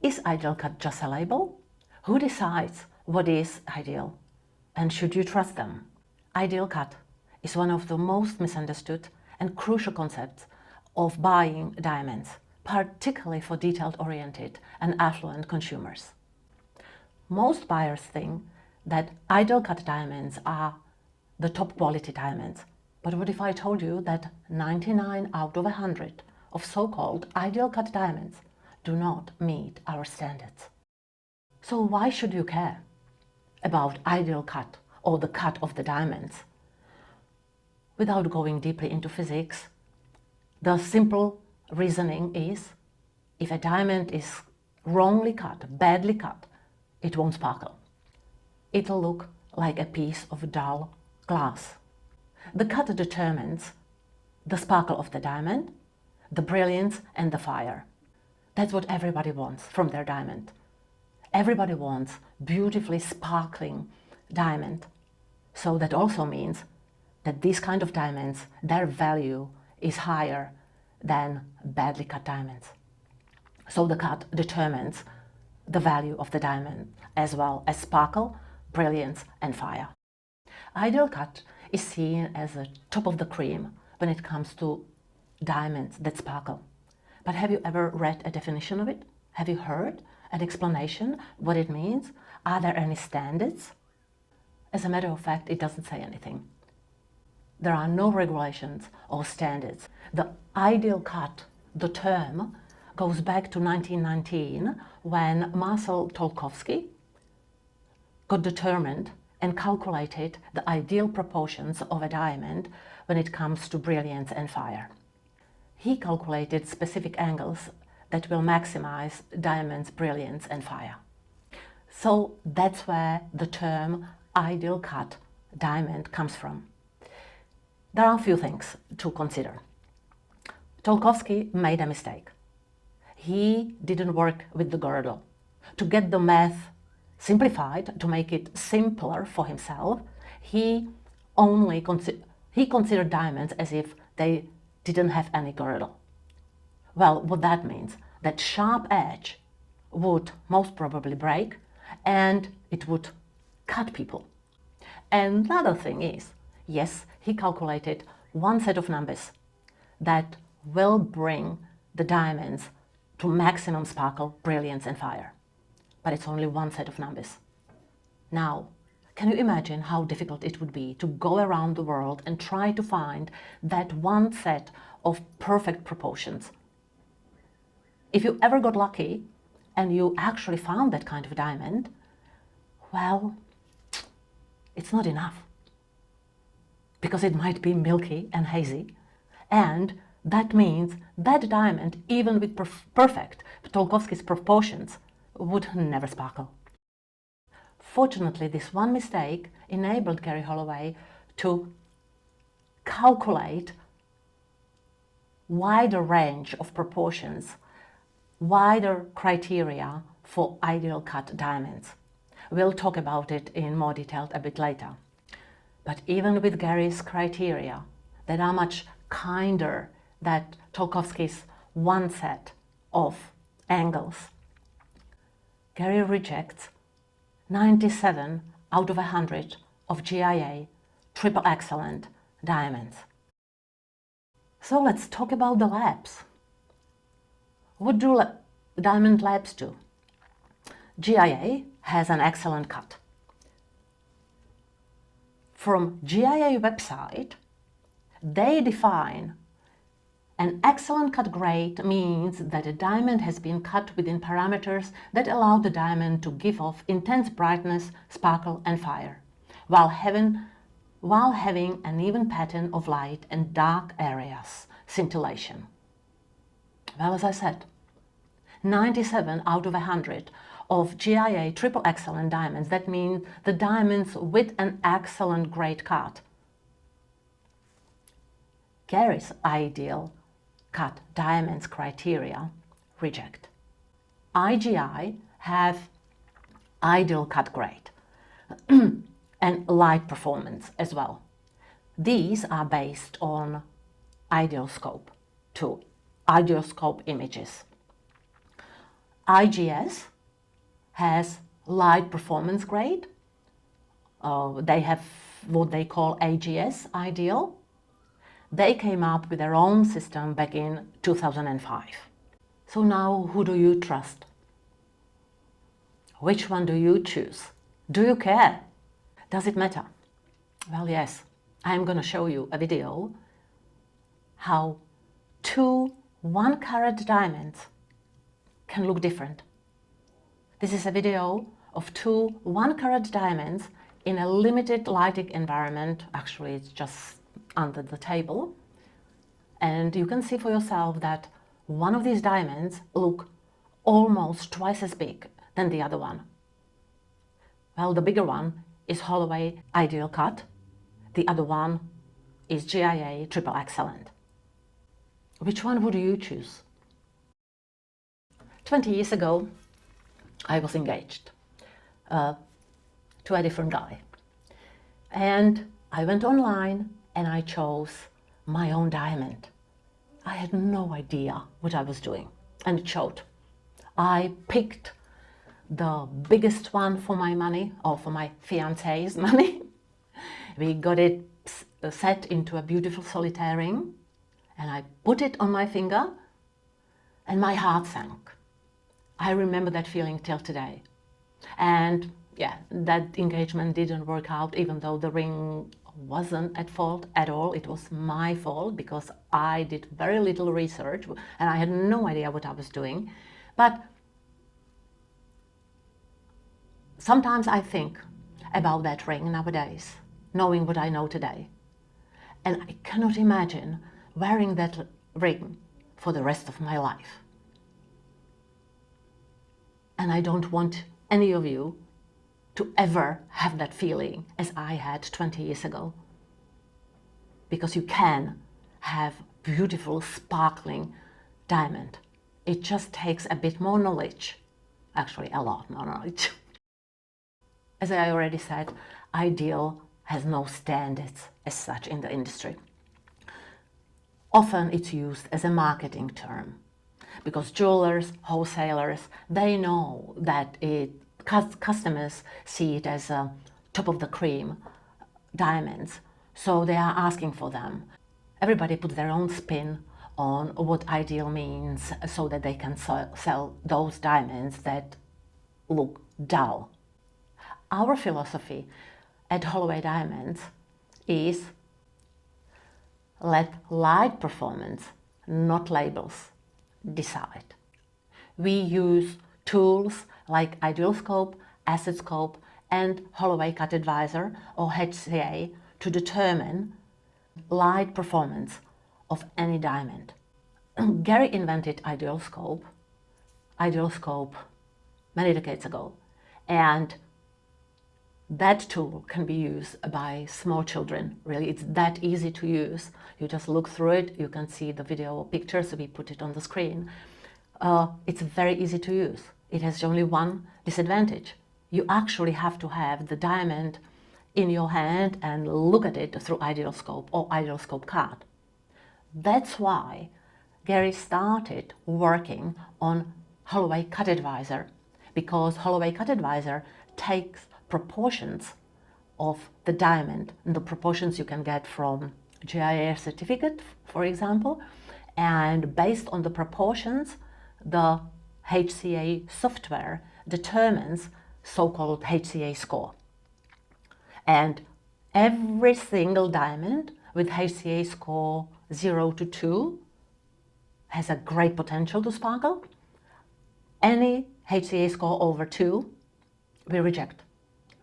Is Ideal Cut just a label? Who decides what is ideal? And should you trust them? Ideal Cut is one of the most misunderstood and crucial concepts of buying diamonds, particularly for detail-oriented and affluent consumers. Most buyers think that Ideal Cut diamonds are the top quality diamonds. But what if I told you that 99 out of 100 of so-called Ideal Cut diamonds do not meet our standards? So why should you care about Ideal Cut or the cut of the diamonds? Without going deeply into physics, the simple reasoning is, if a diamond is wrongly cut, badly cut, it won't sparkle. It'll look like a piece of dull glass. The cut determines the sparkle of the diamond, the brilliance and the fire. That's what everybody wants from their diamond. Everybody wants beautifully sparkling diamond. So that also means that these kind of diamonds, their value is higher than badly cut diamonds. So the cut determines the value of the diamond as well as sparkle, brilliance and fire. Ideal Cut is seen as the top of the cream when it comes to diamonds that sparkle. But have you ever read a definition of it? Have you heard an explanation what it means? Are there any standards? As a matter of fact, it doesn't say anything. There are no regulations or standards. The Ideal Cut, the term, goes back to 1919 when Marcel Tolkowsky got determined and calculated the ideal proportions of a diamond when it comes to brilliance and fire. He calculated specific angles that will maximize diamond's brilliance and fire. So that's where the term Ideal Cut diamond comes from. There are a few things to consider. Tolkowsky made a mistake. He didn't work with the girdle. To get the math simplified, to make it simpler for himself, he considered diamonds as if they didn't have any girdle. Well, what that means, that sharp edge would most probably break and it would cut people. And another thing is, yes, he calculated one set of numbers that will bring the diamonds to maximum sparkle, brilliance and fire. But it's only one set of numbers. Now, can you imagine how difficult it would be to go around the world and try to find that one set of perfect proportions? If you ever got lucky and you actually found that kind of diamond, well, it's not enough. Because it might be milky and hazy, and that means that diamond, even with perfect Tolkowsky's proportions, would never sparkle. Fortunately, this one mistake enabled Garry Holloway to calculate wider range of proportions, wider criteria for Ideal Cut diamonds. We'll talk about it in more detail a bit later. But even with Garry's criteria that are much kinder than Tolkowsky's one set of angles, Garry rejects 97 out of 100 of GIA Triple Excellent diamonds. So let's talk about the labs. What do diamond labs do? GIA has an excellent cut. From GIA website, they define an excellent cut grade means that a diamond has been cut within parameters that allow the diamond to give off intense brightness, sparkle and fire, while having an even pattern of light and dark areas, scintillation. Well, as I said, 97 out of 100 of GIA Triple Excellent diamonds, that means the diamonds with an excellent grade cut. Garry's Ideal Cut diamonds criteria reject. IGI have Ideal Cut grade and light performance as well. These are based on ideal scope images. IGS has light performance grade. They have what they call AGS, Ideal. They came up with their own system back in 2005. So now, who do you trust? Which one do you choose? Do you care? Does it matter? Well, yes, I'm going to show you a video how two 1-carat diamonds can look different. This is a video of two 1-carat diamonds in a limited lighting environment. Actually, it's just under the table. And you can see for yourself that one of these diamonds look almost twice as big than the other one. Well, the bigger one is Holloway Ideal Cut. The other one is GIA Triple Excellent. Which one would you choose? 20 years ago, I was engaged to a different guy. And I went online and I chose my own diamond. I had no idea what I was doing, and it showed. I picked the biggest one for my money, or for my fiancé's money. We got it set into a beautiful solitaire ring, and I put it on my finger, and my heart sank. I remember that feeling till today. And yeah, that engagement didn't work out, even though the ring wasn't at fault at all. It was my fault because I did very little research and I had no idea what I was doing. But sometimes I think about that ring nowadays, knowing what I know today. And I cannot imagine wearing that ring for the rest of my life. And I don't want any of you to ever have that feeling as I had 20 years ago. Because you can have beautiful, sparkling diamond. It just takes a bit more knowledge. Actually, a lot more knowledge. As I already said, Ideal has no standards as such in the industry. Often it's used as a marketing term because jewelers, wholesalers, they know that customers see it as a top of the cream diamonds, so they are asking for them. Everybody puts their own spin on what Ideal means so that they can sell those diamonds that look dull. Our philosophy at Holloway Diamonds is let light performance, not labels, decide. We use tools like Ideal Scope, Acid Scope and Holloway Cut Adviser or HCA to determine light performance of any diamond. Garry invented Ideal Scope many decades ago, and that tool can be used by small children. Really, it's that easy to use. You just look through it, you can see the video or pictures, we put it on the screen. It's very easy to use. It has only one disadvantage. You actually have to have the diamond in your hand and look at it through Ideal Scope or Ideal Scope card. That's why Garry started working on Holloway Cut Adviser, because Holloway Cut Adviser takes proportions of the diamond, and the proportions you can get from GIA certificate, for example, and based on the proportions, the HCA software determines so-called HCA score. And every single diamond with HCA score 0 to 2 has a great potential to sparkle. Any HCA score over 2, we reject.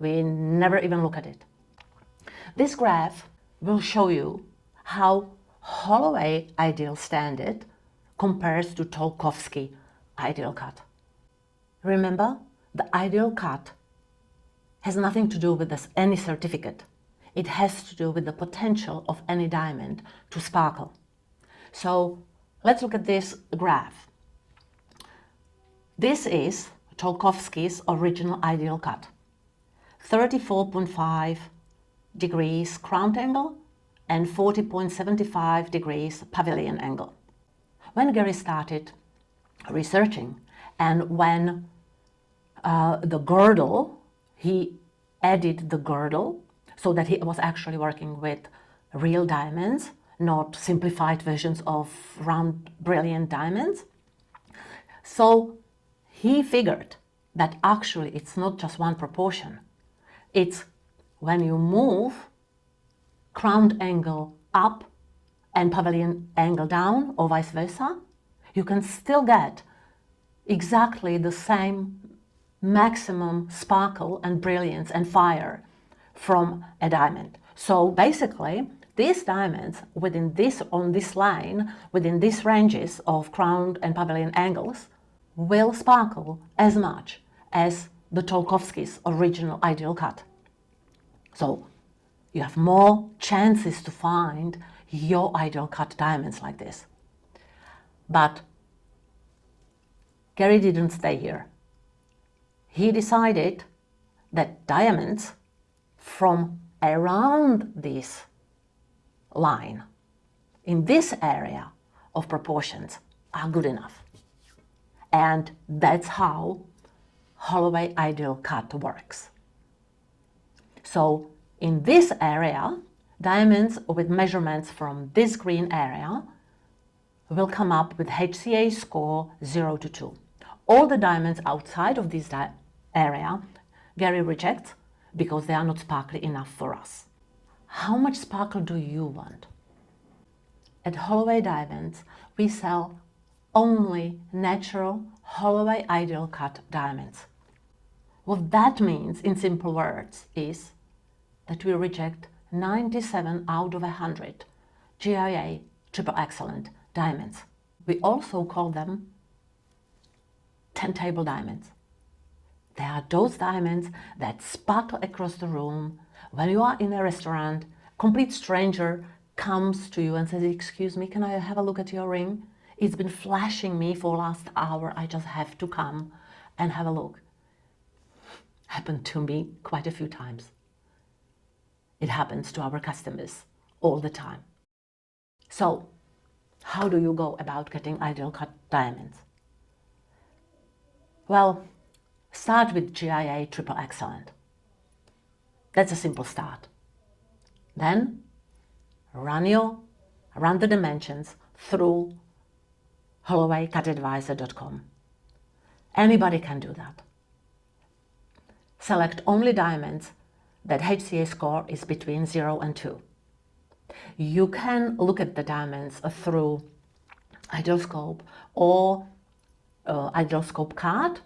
We never even look at it. This graph will show you how Holloway Ideal Standard compares to Tolkowsky Ideal Cut. Remember, the Ideal Cut has nothing to do with any certificate. It has to do with the potential of any diamond to sparkle. So let's look at this graph. This is Tolkowsky's original Ideal Cut. 34.5 degrees crown angle and 40.75 degrees pavilion angle. When Garry started researching And when the girdle, he added the girdle so that he was actually working with real diamonds, not simplified versions of round brilliant diamonds. So he figured that actually it's not just one proportion. It's when you move crowned angle up and pavilion angle down, or vice versa, you can still get exactly the same maximum sparkle and brilliance and fire from a diamond. So basically, these diamonds within this, on this line, within these ranges of crowned and pavilion angles, will sparkle as much as the Tolkowsky's original ideal cut. So you have more chances to find your ideal cut diamonds like this. But Garry didn't stay here. He decided that diamonds from around this line, in this area of proportions, are good enough. And that's how Holloway Ideal Cut works. So in this area, diamonds with measurements from this green area will come up with HCA score 0 to 2. All the diamonds outside of this area, Garry rejects because they are not sparkly enough for us. How much sparkle do you want? At Holloway Diamonds, we sell only natural Holloway Ideal Cut diamonds. What that means in simple words is that we reject 97 out of 100 GIA Triple Excellent diamonds. We also call them 10-table diamonds. They are those diamonds that sparkle across the room. When you are in a restaurant, complete stranger comes to you and says, "Excuse me, can I have a look at your ring? It's been flashing me for last hour. I just have to come and have a look." Happened to me quite a few times. It happens to our customers all the time. So, how do you go about getting ideal cut diamonds? Well, start with GIA Triple Excellent. That's a simple start. Then run the dimensions through HollowayCutAdviser.com. Anybody can do that. Select only diamonds that HCA score is between 0 and 2. You can look at the diamonds through Idealscope or Idealscope card.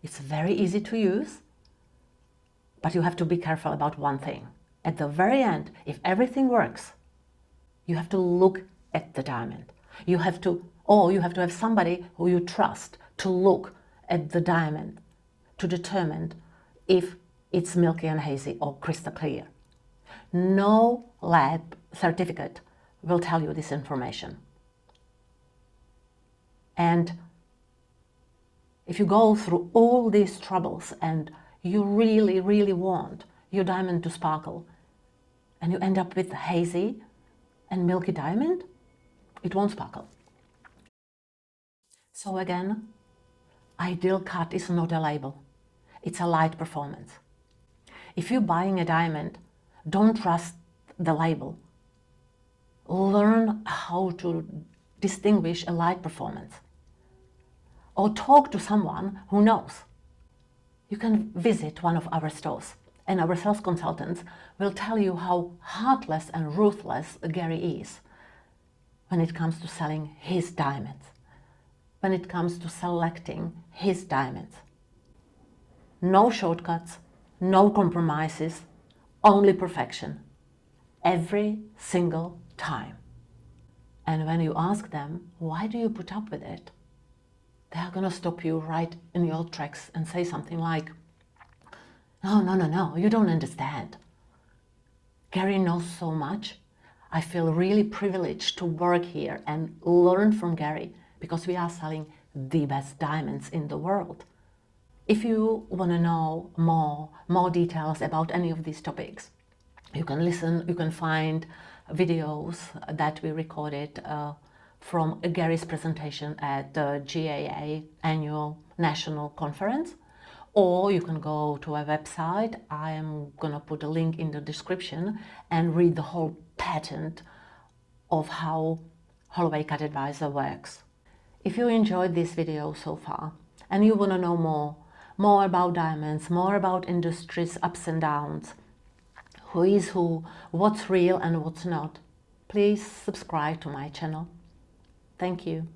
It's very easy to use, but you have to be careful about one thing. At the very end, if everything works, you have to look at the diamond. You have to have somebody who you trust to look at the diamond to determine if it's milky and hazy or crystal clear. No lab certificate will tell you this information. And if you go through all these troubles and you really, really want your diamond to sparkle and you end up with hazy and milky diamond, it won't sparkle. So again, Ideal Cut is not a label. It's a light performance. If you're buying a diamond, don't trust the label. Learn how to distinguish a light performance. Or talk to someone who knows. You can visit one of our stores and our sales consultants will tell you how heartless and ruthless Garry is when it comes to selling his diamonds, when it comes to selecting his diamonds. No shortcuts, no compromises, only perfection, every single time. And when you ask them, why do you put up with it? They are going to stop you right in your tracks and say something like, no, you don't understand. Garry knows so much. I feel really privileged to work here and learn from Garry because we are selling the best diamonds in the world. If you want to know more details about any of these topics, you can find videos that we recorded from Garry's presentation at the GIA annual national conference, or you can go to a website. I am gonna put a link in the description and read the whole patent of how Holloway Cut Adviser works. If you enjoyed this video so far and you want to know more about diamonds, more about industry's ups and downs, who is who, what's real and what's not, please subscribe to my channel. Thank you.